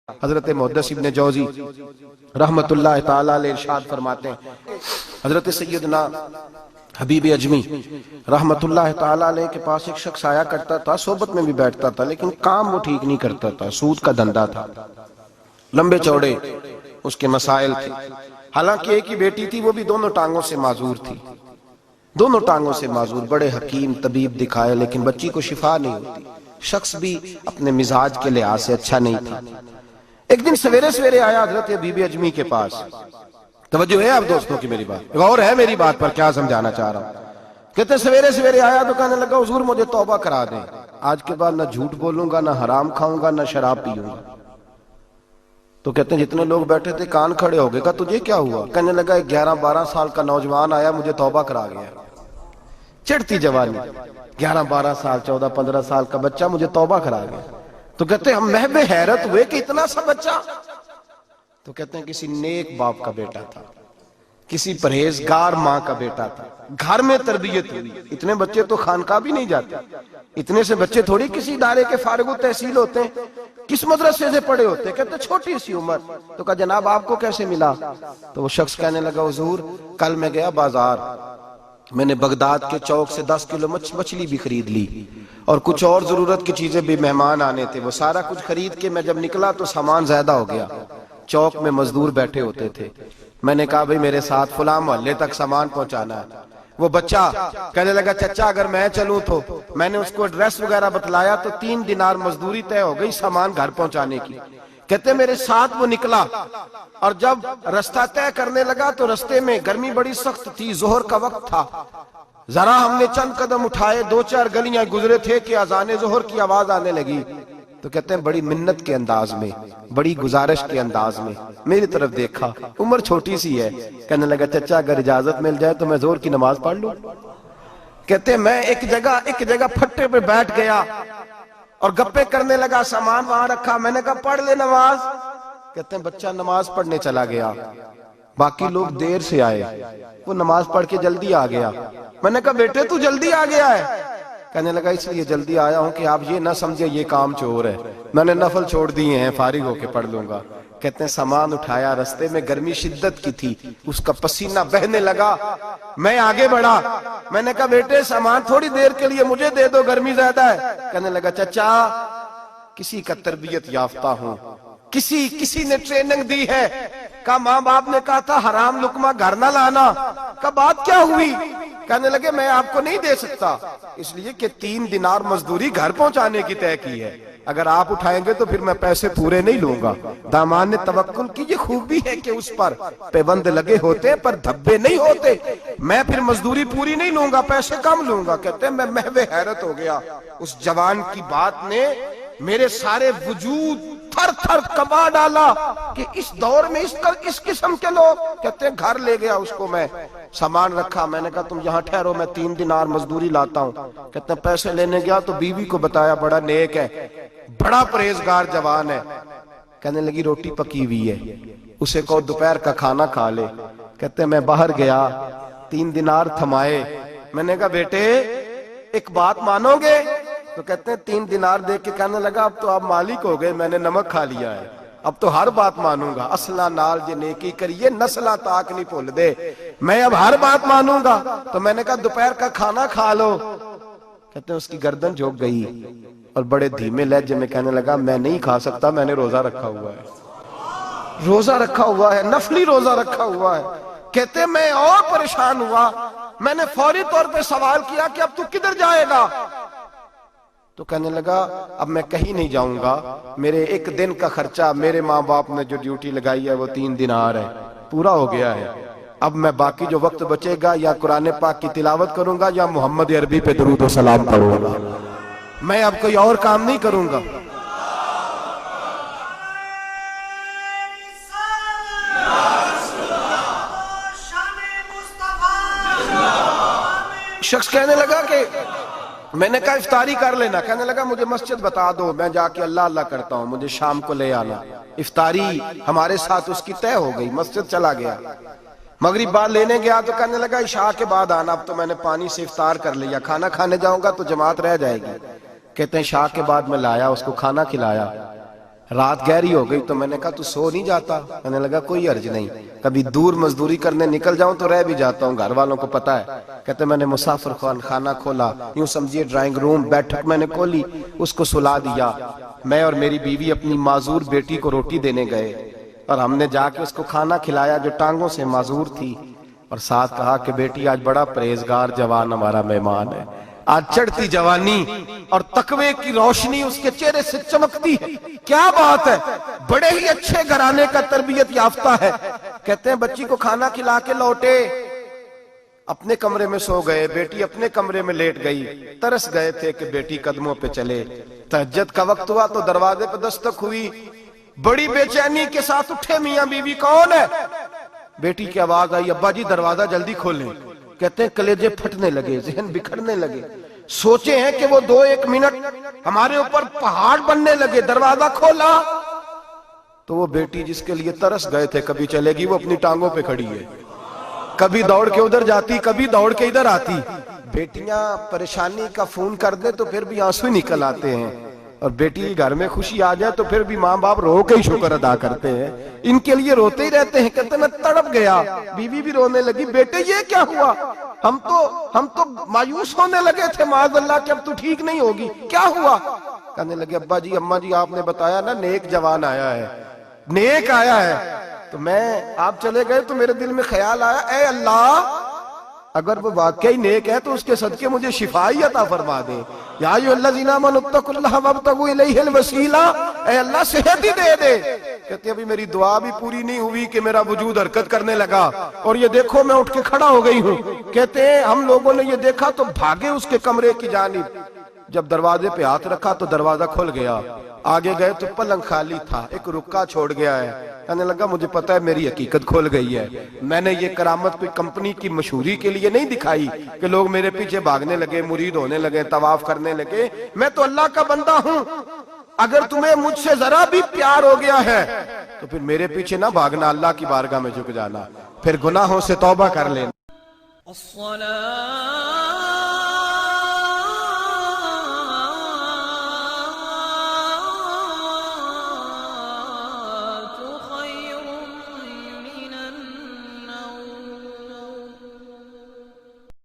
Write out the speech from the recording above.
حضرت محدث ابن جوزی رحمت اللہ تعالی علیہ ارشاد فرماتے ہیں، حضرت سیدنا حبیب اجمی رحمت اللہ تعالی علیہ کے پاس ایک شخص آیا کرتا تھا، صحبت میں بھی بیٹھتا تھا، لیکن کام وہ ٹھیک نہیں کرتا تھا، سود کا دھندا تھا، لمبے چوڑے اس کے مسائل تھے۔ حالانکہ ایک ہی بیٹی تھی، وہ بھی دونوں ٹانگوں سے معذور تھی، دونوں ٹانگوں سے معذور، بڑے حکیم طبیب دکھائے لیکن بچی کو شفا نہیں ہوتی، شخص بھی اپنے مزاج کے لحاظ سے اچھا نہیں تھا۔ ایک دن سویرے سویرے آیا حضرت حبیب اجمی کے پاس، توجہ ہے آپ دوستوں کی میری بات، غور ہے میری بات پر کیا سمجھانا چاہ رہا ہوں۔ کہتے سویرے سویرے آیا تو کہنے لگا حضور مجھے توبہ کرا دیں، آج کے بعد نہ جھوٹ بولوں گا، نہ حرام کھاؤں گا، نہ شراب پیوں گا۔ تو کہتے ہیں جتنے لوگ بیٹھے تھے کان کھڑے ہو گئے، کہا تجھے کیا ہوا؟ کہنے لگا 11-12 سال کا نوجوان آیا مجھے توبہ کرا گیا، چڑھتی جوانی، 11-12 سال 14-15 سال کا بچہ مجھے توبہ کرا گیا۔ تو کہتے ہیں ہم محو حیرت ہوئے کہ اتنا سا بچہ؟ تو کہتے ہیں کسی نیک باپ کا بیٹا تھا، کسی پرہیزگار ماں کا بیٹا تھا، گھر میں تربیت ہوئی۔ اتنے بچے تو خانقاہ بھی نہیں جاتے، اتنے سے بچے تھوڑی کسی ادارے کے فارغ التحصیل ہوتے ہیں، کس مدرسے سے پڑھے ہوتے ہیں؟ کہتے چھوٹی سی عمر۔ تو کہا جناب آپ کو کیسے ملا؟ تو وہ شخص کہنے لگا حضور کل میں گیا بازار، میں نے بغداد کے چوک سے 10 کلو مچھلی بھی خرید لی اور کچھ اور ضرورت کی چیزیں بھی، مہمان آنے تھے، وہ سارا کچھ خرید کے میں جب نکلا تو سامان زیادہ ہو گیا، چوک میں مزدور بیٹھے ہوتے تھے، میں نے کہا بھئی میرے ساتھ فلاں محلے تک سامان پہنچانا ہے۔ وہ بچہ کہنے لگا چچا اگر میں چلوں تو، میں نے اس کو ایڈریس وغیرہ بتلایا تو 3 دینار مزدوری طے ہو گئی سامان گھر پہنچانے کی۔ کہتے میرے ساتھ وہ نکلا اور جب رستہ طے کرنے لگا تو رستے میں گرمی بڑی سخت تھی، ظہر کا وقت تھا، ذرا ہم نے چند قدم اٹھائے، 2-4 گلیاں گزرے تھے کہ اذان ظہر کی آواز آنے لگی۔ تو کہتے ہیں بڑی منت کے انداز میں، بڑی گزارش کے انداز میں میری طرف دیکھا، عمر چھوٹی سی ہے، کہنے لگا چچا اگر اجازت مل جائے تو میں ظہر کی نماز پڑھ لوں۔ کہتے ہیں میں ایک جگہ پھٹے پہ بیٹھ گیا اور گپے کرنے لگا، سامان وہاں رکھا، میں نے کہا پڑھ لے نماز۔ کہتے ہیں بچہ نماز پڑھنے چلا گیا، باقی لوگ دیر سے آئے، وہ نماز پڑھ کے جلدی آ گیا۔ میں نے کہا بیٹے تو جلدی آ گیا ہے؟ کہنے لگا اس لیے جلدی آیا ہوں کہ آپ یہ نہ سمجھے یہ کام چور ہے، میں نے نفل چھوڑ دیے ہیں، فارغ ہو کے پڑھ لوں گا۔ کہتے ہیں سامان اٹھایا، رستے میں گرمی شدت کی تھی، اس کا پسینہ بہنے لگا، میں آگے بڑھا، میں نے کہا بیٹے سامان تھوڑی دیر کے لیے مجھے دے دو، گرمی زیادہ ہے۔ کہنے لگا چچا کسی کا تربیت یافتہ ہوں، کسی نے ٹریننگ دی ہے، کہا ماں باپ نے کہا تھا حرام لقمہ گھر نہ لانا، کہا بات کیا ہوئی؟ کہنے لگے میں آپ کو نہیں دے سکتا، اس لیے کہ 3 دینار مزدوری گھر پہنچانے کی طے کی ہے، اگر آپ اٹھائیں گے تو پھر میں پیسے پورے نہیں لوں گا۔ دامان نے توکل کی، یہ خوبی ہے کہ اس پر پیبند لگے ہوتے پر دھبے نہیں ہوتے، میں پھر مزدوری پوری نہیں لوں گا، پیسے کم لوں گا۔ کہتے ہیں میں محو حیرت ہو گیا، اس جوان کی بات نے میرے سارے وجود تھر تھر کبا ڈالا کہ اس دور میں اس قسم کے لوگ۔ کہتے ہیں گھر لے گیا اس کو، میں سامان رکھا، میں نے کہا تم یہاں ٹھہرو میں 3 دینار مزدوری لاتا ہوں۔ کہتے ہیں پیسے لینے گیا تو بیوی کو بتایا بڑا نیک ہے، بڑا پرہیزگار جوان ہے، کہنے لگی روٹی پکی ہوئی ہے، اسے کہو دوپہر کا کھانا کھا لے۔ کہتے ہیں میں باہر گیا، 3 دینار تھمائے، میں نے کہا بیٹے ایک بات مانو گے؟ تو کہتے ہیں 3 دینار دے کے کہنے لگا اب تو آپ مالک ہو گئے، میں نے نمک کھا لیا ہے، اب تو ہر بات مانوں گا، اصلہ نال جے نیکی کریے نسلہ تاک نہیں بھول دے، میں اب ہر بات مانوں گا۔ تو میں نے کہا دوپہر کا کھانا کھا لو۔ کہتے ہیں اس کی گردن جھک گئی اور بڑے دھیمے لہجے میں کہنے لگا میں نہیں کھا سکتا، میں نے روزہ رکھا ہوا ہے، روزہ رکھا ہوا ہے، نفلی روزہ رکھا ہوا ہے۔ کہتے ہیں میں اور پریشان ہوا، میں نے فوری طور پہ سوال کیا کہ اب تو کدھر جائے گا؟ تو کہنے لگا اب میں کہیں نہیں جاؤں گا، میرے 1 دن کا خرچہ میرے ماں باپ نے جو ڈیوٹی لگائی ہے وہ 3 دینار ہے، پورا ہو گیا ہے، اب میں باقی جو وقت بچے گا یا قرآن پاک کی تلاوت کروں گا یا محمد عربی پہ درود و سلام پڑھوں گا، میں اب کوئی اور کام نہیں کروں گا۔ شخص کہنے لگا کہ میں نے کہا افطاری کر لینا، کہنے لگا مجھے مسجد بتا دو، میں جا کے اللہ اللہ کرتا ہوں، مجھے شام کو لے آنا۔ افطاری ہمارے ساتھ اس کی طے ہو گئی، مسجد چلا گیا، مغرب بعد لینے گیا تو کہنے لگا عشاء کے بعد آنا، اب تو میں نے پانی سے افطار کر لیا، کھانا کھانے جاؤں گا تو جماعت رہ جائے گی۔ کہتے ہیں عشاء کے بعد میں لایا، اس کو کھانا کھلایا، رات گہری ہو گئی تو میں نے کہا تو سو نہیں جاتا؟ میں نے لگا کوئی عرض نہیں، کبھی دور مزدوری کرنے نکل جاؤں تو رہ بھی جاتا ہوں، گھر والوں کو پتا ہے۔ کہتے میں نے مسافر خانہ کھولا، یوں سمجھیے ڈرائنگ روم بیٹھک میں نے کھولی، اس کو سلا دیا۔ میں اور میری بیوی اپنی معذور بیٹی کو روٹی دینے گئے اور ہم نے جا کے اس کو کھانا کھلایا جو ٹانگوں سے معذور تھی، اور ساتھ کہا کہ بیٹی آج بڑا پرہیزگار جوان ہمارا مہمان ہے، آج چڑھتی جوانی اور تقوی کی روشنی اس کے چہرے سے چمکتی ہے، کیا بات ہے، بڑے ہی اچھے گھرانے کا تربیت یافتہ ہے۔ کہتے ہیں بچی کو کھانا کھلا کے لوٹے، اپنے کمرے میں سو گئے، بیٹی اپنے کمرے میں لیٹ گئی، ترس گئے تھے کہ بیٹی قدموں پہ چلے۔ تہجد کا وقت ہوا تو دروازے پہ دستک ہوئی، بڑی بے چینی کے ساتھ اٹھے میاں بیوی، کون ہے؟ بیٹی کی آواز آئی، ابا جی دروازہ جلدی کھولیں۔ کہتے ہیں کلیجے پھٹنے لگے، ذہن بکھرنے لگے، سوچے ہیں کہ وہ 2-1 منٹ ہمارے اوپر پہاڑ بننے لگے۔ دروازہ کھولا تو وہ بیٹی جس کے لیے ترس گئے تھے کبھی چلے گی، وہ اپنی ٹانگوں پہ کھڑی ہے، کبھی دوڑ کے ادھر جاتی، کبھی دوڑ کے ادھر آتی۔ بیٹیاں پریشانی کا فون کر دیں تو پھر بھی آنسو نکل آتے ہیں، اور بیٹی گھر میں خوشی آ جائے تو پھر بھی ماں باپ رو کے ہی شکر ادا کرتے ہیں، ان کے لیے روتے ہی رہتے ہیں۔ کہتے ہیں میں تڑپ گیا، بیوی بھی رونے لگی، بیٹے یہ کیا ہوا؟ ہم تو مایوس ہونے لگے تھے معاذ اللہ کہ اب تو ٹھیک نہیں ہوگی، کیا ہوا؟ کہنے لگے ابا جی اماں جی آپ نے بتایا نا نیک جوان آیا ہے، نیک آیا ہے، تو میں آپ چلے گئے تو میرے دل میں خیال آیا اے اللہ اگر وہ واقعی نیک ہے تو اس کے صدقے مجھے شفائی عطا فرما دے۔ یا ایھا الذین آمنوا اتقوا اللہ وابتغوا الیہ الوسیلہ، اے اللہ صحت ہی دے دے۔ کہتے ابھی میری دعا بھی پوری نہیں ہوئی کہ میرا وجود حرکت کرنے لگا، اور یہ دیکھو میں اٹھ کے کھڑا ہو گئی ہوں۔ کہتے ہیں ہم لوگوں نے یہ دیکھا تو بھاگے اس کے کمرے کی جانب، جب دروازے پہ ہاتھ رکھا تو دروازہ کھل گیا، آگے گئے تو پلنگ خالی تھا، ایک رکا چھوڑ گیا ہے۔ کہنے لگا مجھے پتا ہے میری حقیقت کھل گئی ہے، میں نے یہ کرامت کوئی کمپنی کی مشہوری کے لیے نہیں دکھائی کہ لوگ میرے پیچھے بھاگنے لگے، مرید ہونے لگے، طواف کرنے لگے، میں تو اللہ کا بندہ ہوں۔ اگر تمہیں مجھ سے ذرا بھی پیار ہو گیا ہے تو پھر میرے پیچھے نہ بھاگنا، اللہ کی بارگاہ میں جھک جانا، پھر گناہوں سے توبہ کر لینا۔